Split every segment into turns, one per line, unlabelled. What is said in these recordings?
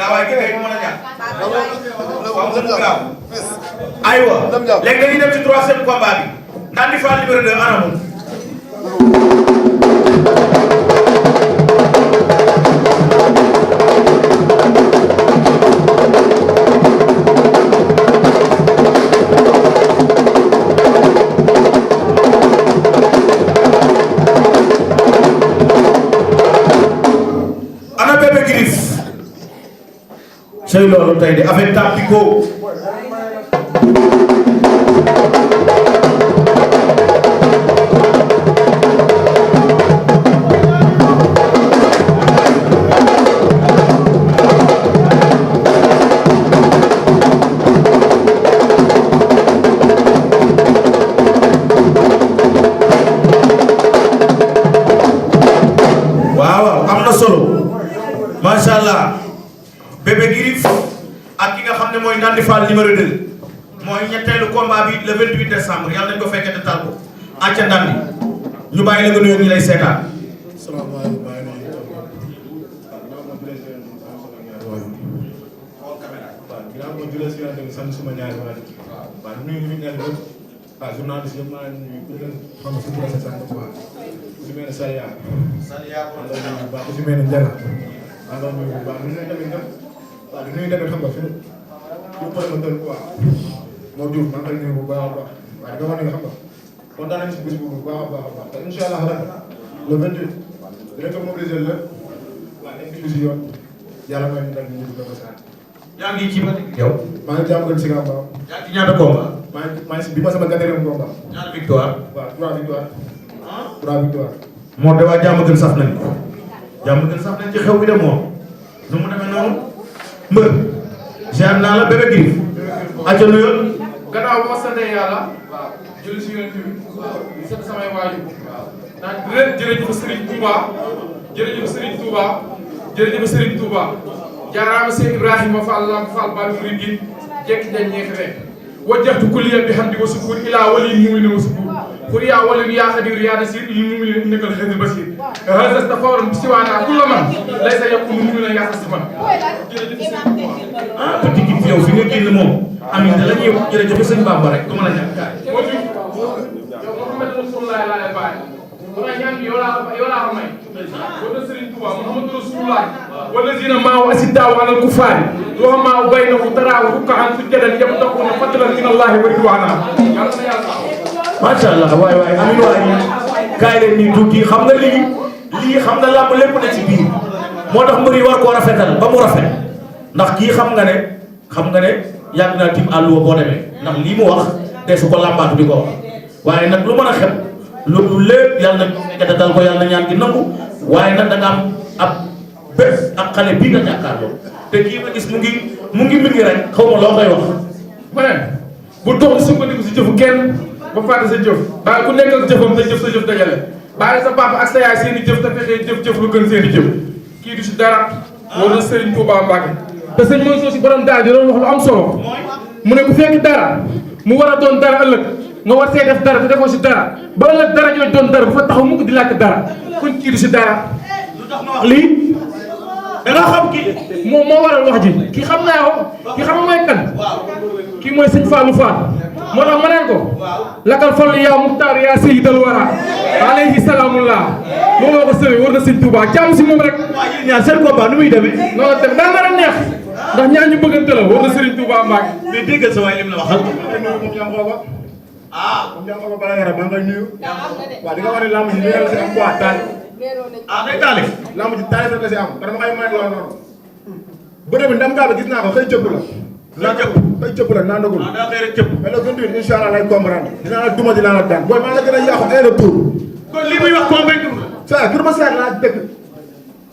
gaawaay gi kay mën a ñàkk. waaw mu gaaw. aywa léegi dañuy dem ci troisième combat bi. Nandi Fall numéro 2 ana moom. sey loolu tey de avec Tampico waaw am na solo macha allah. Bébé Girif ak ki nga xam ne mooy Nandi Fall numéro 2 mooy ñetteelu combat bi le 28 décembre yàlla nañu ko fekkee te tal ko acca Nandi ñu bàyyi la nga nuyoo ñu lay seetaan.
salaamaaleykum maa ngi nuyu ginnaaw ma jëlee si yàlla sant suma ñaari waa waaw nuyu ñu nekk rek waaw journaliste yëpp maa ngi nuyu ku leen xam si la sa sant quoi ku si mel ne Saliya baax ku si mel ne Ndiaga maa ngi nuyu bu baax ñu ne tamit nag waaw di nuyu tamit xam nga fi ñu promoteur quoi moo Diouf maa ngi koy nuyu bu baax a baax waaye dama ne nga xam nga kontaan nañu si bés bu baax a baax a baax te incha allah ren le 28 dinañ ko mobiliser la waaw dañ ko si yoon yàlla may ñu dal ñu dugg ko saa.
yaa ngi ci ba yow.
maa ngi jàmm gën si Gamba.
yaa ngi ci ñaata combat.
maa ngi si bi ma sama quatrième combat.
ñaata victoire.
waaw 3 victoire. 3 victoire.
moo de waa jàmm gën saf nañ ko. jàmm gën saf nañ ci xew bi de moom. nu mu demee noonu. mbër. ziar naa la Bébé Girif. acca nuyoo.
gannaaw ba ma sant yàlla. julli si yonent bi. di sant samay waajur. naan ren jërëjëf Serigne Touba. jërëjëf Serigne Touba. jërëjëf Serigne Touba. jaaraama Seydou Ibrahima Fall Lamp Fall Baal Mouridine jekki jañ ñeex rek. wajjahtu kulliya bi hamdi wa sukur ila wali mu'minin wa sukur. pour yaa wali yaa xadir yaa nasir li mu'minin nekkal xadir basir. hada stafawran bi siwaana kulla man laysa yakunu mu'minan yaa si man. jërëjëf Serigne Touba.
ah petit kii yow fi nga génn moom. amiin da la ñuy wax jërëjëf sëñ Bamba rek du mën a ñàkk kaay.
moo jub yow Mouhamed Rasulullah laa lay bàyyi. wala ñaan bi yow laa ko may. wala Serigne Touba Mouhamed Rasulullah. wala zina maaw asiddaaw alal kufaari. loo maaw baynahu taraaw rukkaan sujjadan yabtaquuna fadlan min allahi wa ridwaana. yàlla na yàlla taxaw.
macha allah waay waay amiin waay kaay leen nii tuuti xam nga lii xam nga làmb lépp na ci biir moo tax mbër yi war koo rafetal ba mu rafet ndax kii xam nga ne yàgg naa tim àlluwa boo demee ndax lii mu wax te su ko làmbaatu di ko wax waaye nag lu mën a xew loolu lépp yàlla na dal ko yàlla na ñaan gi nangu waaye nag da nga am ab bés ak xale bii nga jàkkaarloo te kii ma gis mu ngi rek xaw ma loo koy wax.
ma ne bu toog sukkandiku si jëfu kenn ba fàtte sa jëf bàyyi ku nekk ak jëfam sa jëf dajale bàyyi sa papa ak sa yaay seen i jëf te fexee jëf lu gën seen i jëf kii du si dara wala Serigne Touba Mbacke te sëñ Mansour si borom daal di doon wax lu am solo mu ne ku fekk dara mu war a doon dara ëllëg nga war see def dara te defoo si dara ba ëllëg dara jooju doon dara bu fa taxaw mukk di laajte dara kon kii du si dara.
lu tax ma wax lii da nga xam kii
moom moo waral wax ji kii xam naa ko kii xam nga mooy kan kii mooy sëñ Fallou Fall moo tax ma neen ko lakal fallu yaa muxtaar yaa sayyidal wara alayhi salaamullah moom moo ko sëwee war na sëñ Touba jàmm si moom rek.
waaw yéen ñaar seen combat nu muy demee.
noonu la dem daa nar a neex ndax ñaar ñu bëggante la war na Serigne Touba Mbacke.
mais déggal sa waay lim la waxal.
ah moom jàmm ko bala nga maa ngi koy nuyu. waaw di nga wax ne lamb ji li nga si am quoi taalif.
day taalif.
lamb ji taalif rek la si am te dama koy may lool noonu. bëre bi ndam gaa ba gis naa ko xëy cëpp la. xëy cëpp la naan dagul.
daa xëy rek cëpp.
mais le 28 incha allah lay comprendre. dinaa la duma dinaa la daan booy maa la gën a yàqu ay retour.
kon lii muy wax convaincre la.
saa Kër Masar laa dëkk.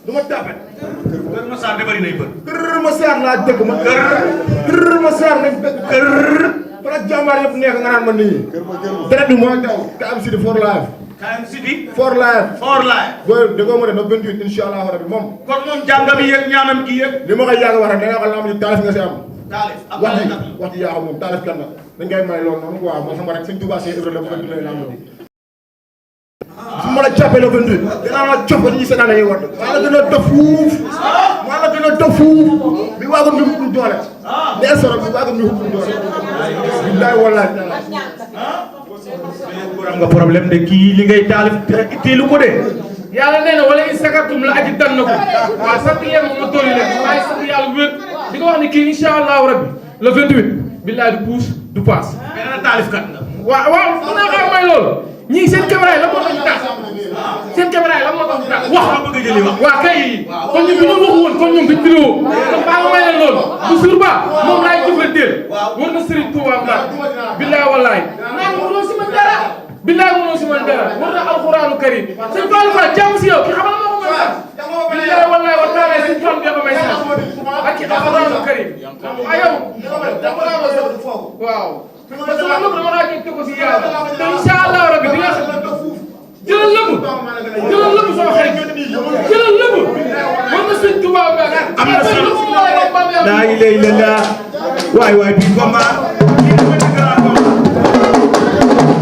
du ma tàppet.
Kër Masar de bari nay bër.
Kër Masar laa dëkk ma. Kër Masar lañ dëkk. Fala jàmbaar yëpp nekk nga naan ma nii. deret bi moo taw te am si di for live.
KM City.
for live. booy déggoo ma ne no 28 incha allah rabi moom.
kon moom jàngam yëg ñaanam gi yëg.
li ma koy yàgg wax rek nee naa ko lamb ji taalif nga si am.
taalif ak
wax ji yaa xam moom taalif kan la dañ koy may loolu noonu waaw moo xam rek sëñ Touba Seye Ibrahima la bëgg lay lamb ji. su ma la jàppee le 28 dinaa la jox ba ñuy seetaan dañuy war maa la gën a def fuuf maa la gën a gën a toog fuuf bi waagoon ñu hub doole ne soro bi waagoon ñu hub doole billaay wallaay
am nga problème de kii li ngay taalif teelu ko de
yàlla nee na wala in sakartum la aji dan na ko waaw sant leen moom ma dolli leen waaye sant yàlla wér di nga wax ni kii incha allahu rabbi le 28 billaay du puus du paas
mais ana taalifkat nga
waaw mën naa xam may loolu ñii seen caméra yi la moo tax ñu tax seen caméra yi la moo tax ñu tax wax
bëgg a jëli wax
waaw kay kon ñun bi ñu waxu woon kon ñoom duñ vidéo kon baa nga may leen loolu bu jour ba moom laay jëflanteel war na Serigne Touba Mbacke billaay wallaay naan mënoo si man dara billaay mënoo si man dara war na alxuraanu karim sëñ Fallou Fall jàmm si yow ki xamal moo ko may sax billaay wallaay war naa lay sëñ Fallou bi ko may sax ak ki alxuraanu karim yow waaw parce que man dama laa jël ko si yàlla te incha allah rabbi di nga xam jëlal lëbu sama xarit jëlal lëbu war na sëñ Touba Mbacke
am na solo laa ilaaha illallaah waay waay bi combat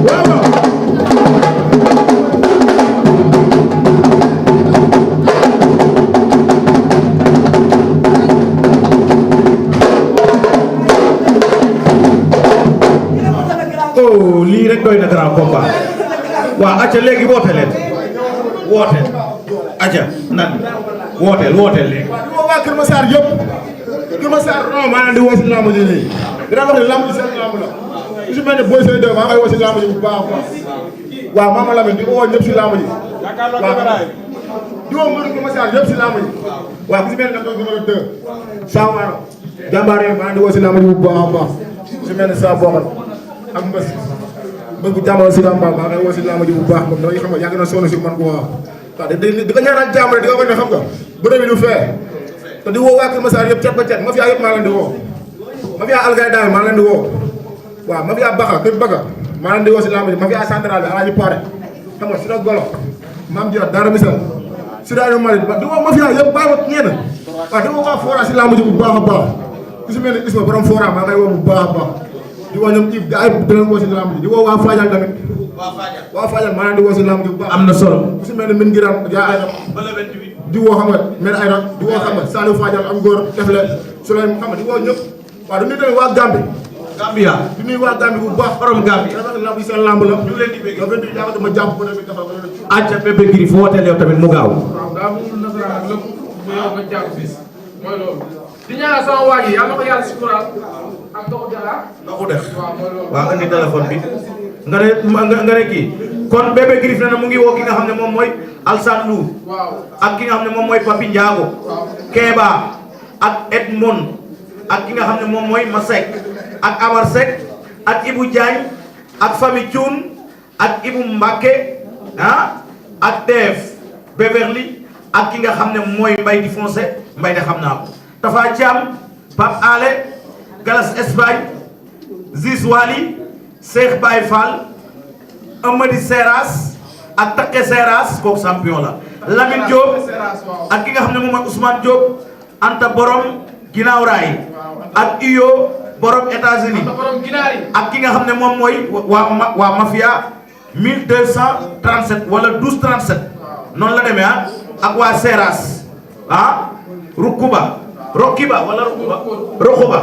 waaw oh lii rek doy na grand combat waaw acca léegi woote leen woote acca nan wooteel léegi
waa Kër Massar yëpp Kër Massar non maa leen di woo si lamb ji nii dina wax ne lamb ji seen lamb la ku si mel ne Boy Seye 2 maa ngi koy woo si lamb ji bu baax a baax waaw Mama Lamine di ko woo ñëpp si lamb ji waaw di woo mbëru Kër Massar yëpp si lamb ji waaw ku si mel ne nag numéro 2 Sawaro jàmbaar yi maa ngi di woo si lamb ji bu baax a baax ku si mel ne Sa Bokkal ak mbës bu jàmmal si lamb maa ngi woo si lamb ji bu baax moom damay xam nga yàgg na sonn si man ko waaw di ko ñaanal jàmm rek di ko ne xam nga bërëb bi du fee te di woo waa Kër Massar yëpp cet ba cet mafia yëpp maa leen di woo mafia Algay Daay maa leen di woo waaw mafia Baxa Kër Baxa maa leen di woo si lamb ji mafia central bi Alaaji Pare xam nga si la golo maam Dior dara misal si daal Mali di woo mafia yëpp bàyyi ma ñenn waaw di woo waa Fora si lamb ji bu baax a baax ku si mel ni Isma borom Fora maa ngay woo bu baax a baax di woo ñoom Yves gars yi dinañ woo si lamb ji di woo waa Fadial tamit waa Fadial maa leen di woo si lamb ji bu baax
am na solo
ku si mel ni min ngiram yaa ay di woo xam nga mel ay rak di woo xam nga Saliou Fadial am góor def le Souley xam nga di woo ñëpp waaw du nuyu tamit waa Gambie
Gambia
di nuyu waa Gambie bu baax
borom Gambie
dafa lamb yi seen lamb la ñu leen di bëgg dafa di jàpp dama jàpp ko tamit dafa ko
acca Bébé Gris fu wooteel yow tamit mu gaaw
waaw daa mënul nasaraan ak lépp bu yow nga jàpp bis mooy loolu di ñaanal sama waa ji yàlla na ko yàlla suturaal ak ndoxu dara
ndoxu def
waaw mooy loolu
waaw indi téléphone bi nga ne kii kon Bébé Gris na mu ngi woo ki nga xam ne moom mooy Alsane Lou
waaw
ak ki nga xam ne moom mooy Papi Ndiago Kéba ak Edmond ak ki nga xam ne moom mooy Masek ak Amar Seck ak Ibou Diagne ak Fami Thioune ak Ibou Mbacke ak Def Beverly ak ki nga xam ne mooy Mbaye di foncé Mbaye de xam naa ko Tafa Thiam Pape Ale Galas Espagne Ziz Wali Cheikh Baye Fall Amady Seras ak Takke Seras kooku champion la Lamine Diop ak ki nga xam ne moom mooy Ousmane Diop Anta Borom Ginaaw Raay ak Iyo Borom États-Unis ak ki nga xam ne moom mooy waa Mafia 1237 wala 1237 noonu la demee ak waa Seras Rokiba wala Rokuba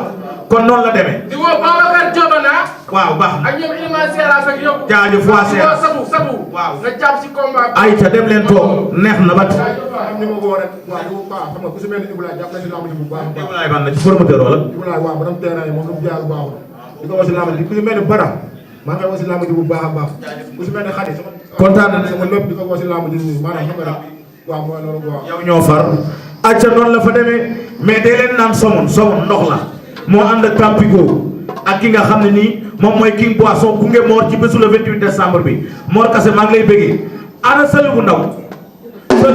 kon noonu la demee.
di woo Babacar Diop
waaw baax na
ak ñoom Iliman Seras ak yëpp.
jaajëf waa Seras
sabu
waaw
nga jàpp si combat bi.
ayca dem leen toog neex na bat.
am ni ma ko rek waaw bu baax xam nga ku si mel ni Ibrahima jàpp na si lamb ji bu baax
Ibrahima ban la ci promoteur wala.
Ibrahima waaw borom terrain yi moom lu mu jaar bu baax di ko woo si lamb ji ku si mel ni Bara maa ngi koy woo si lamb ji bu baax a baax ku si mel ni Xadi sama
kontaan na
sama lépp di ko woo si lamb ji maanaam xam nga rek waaw mooy loolu waaw
yow ñoo far acca noonu la fa demee mais day leen naan somon ndox la moo ànd ak Tampico ak ki nga xam ne nii moom mooy King Boisson gunge Mor ci bésu le 28 décembre bi Mor Kase maa ngi lay bëggee ana sël bu ndaw sël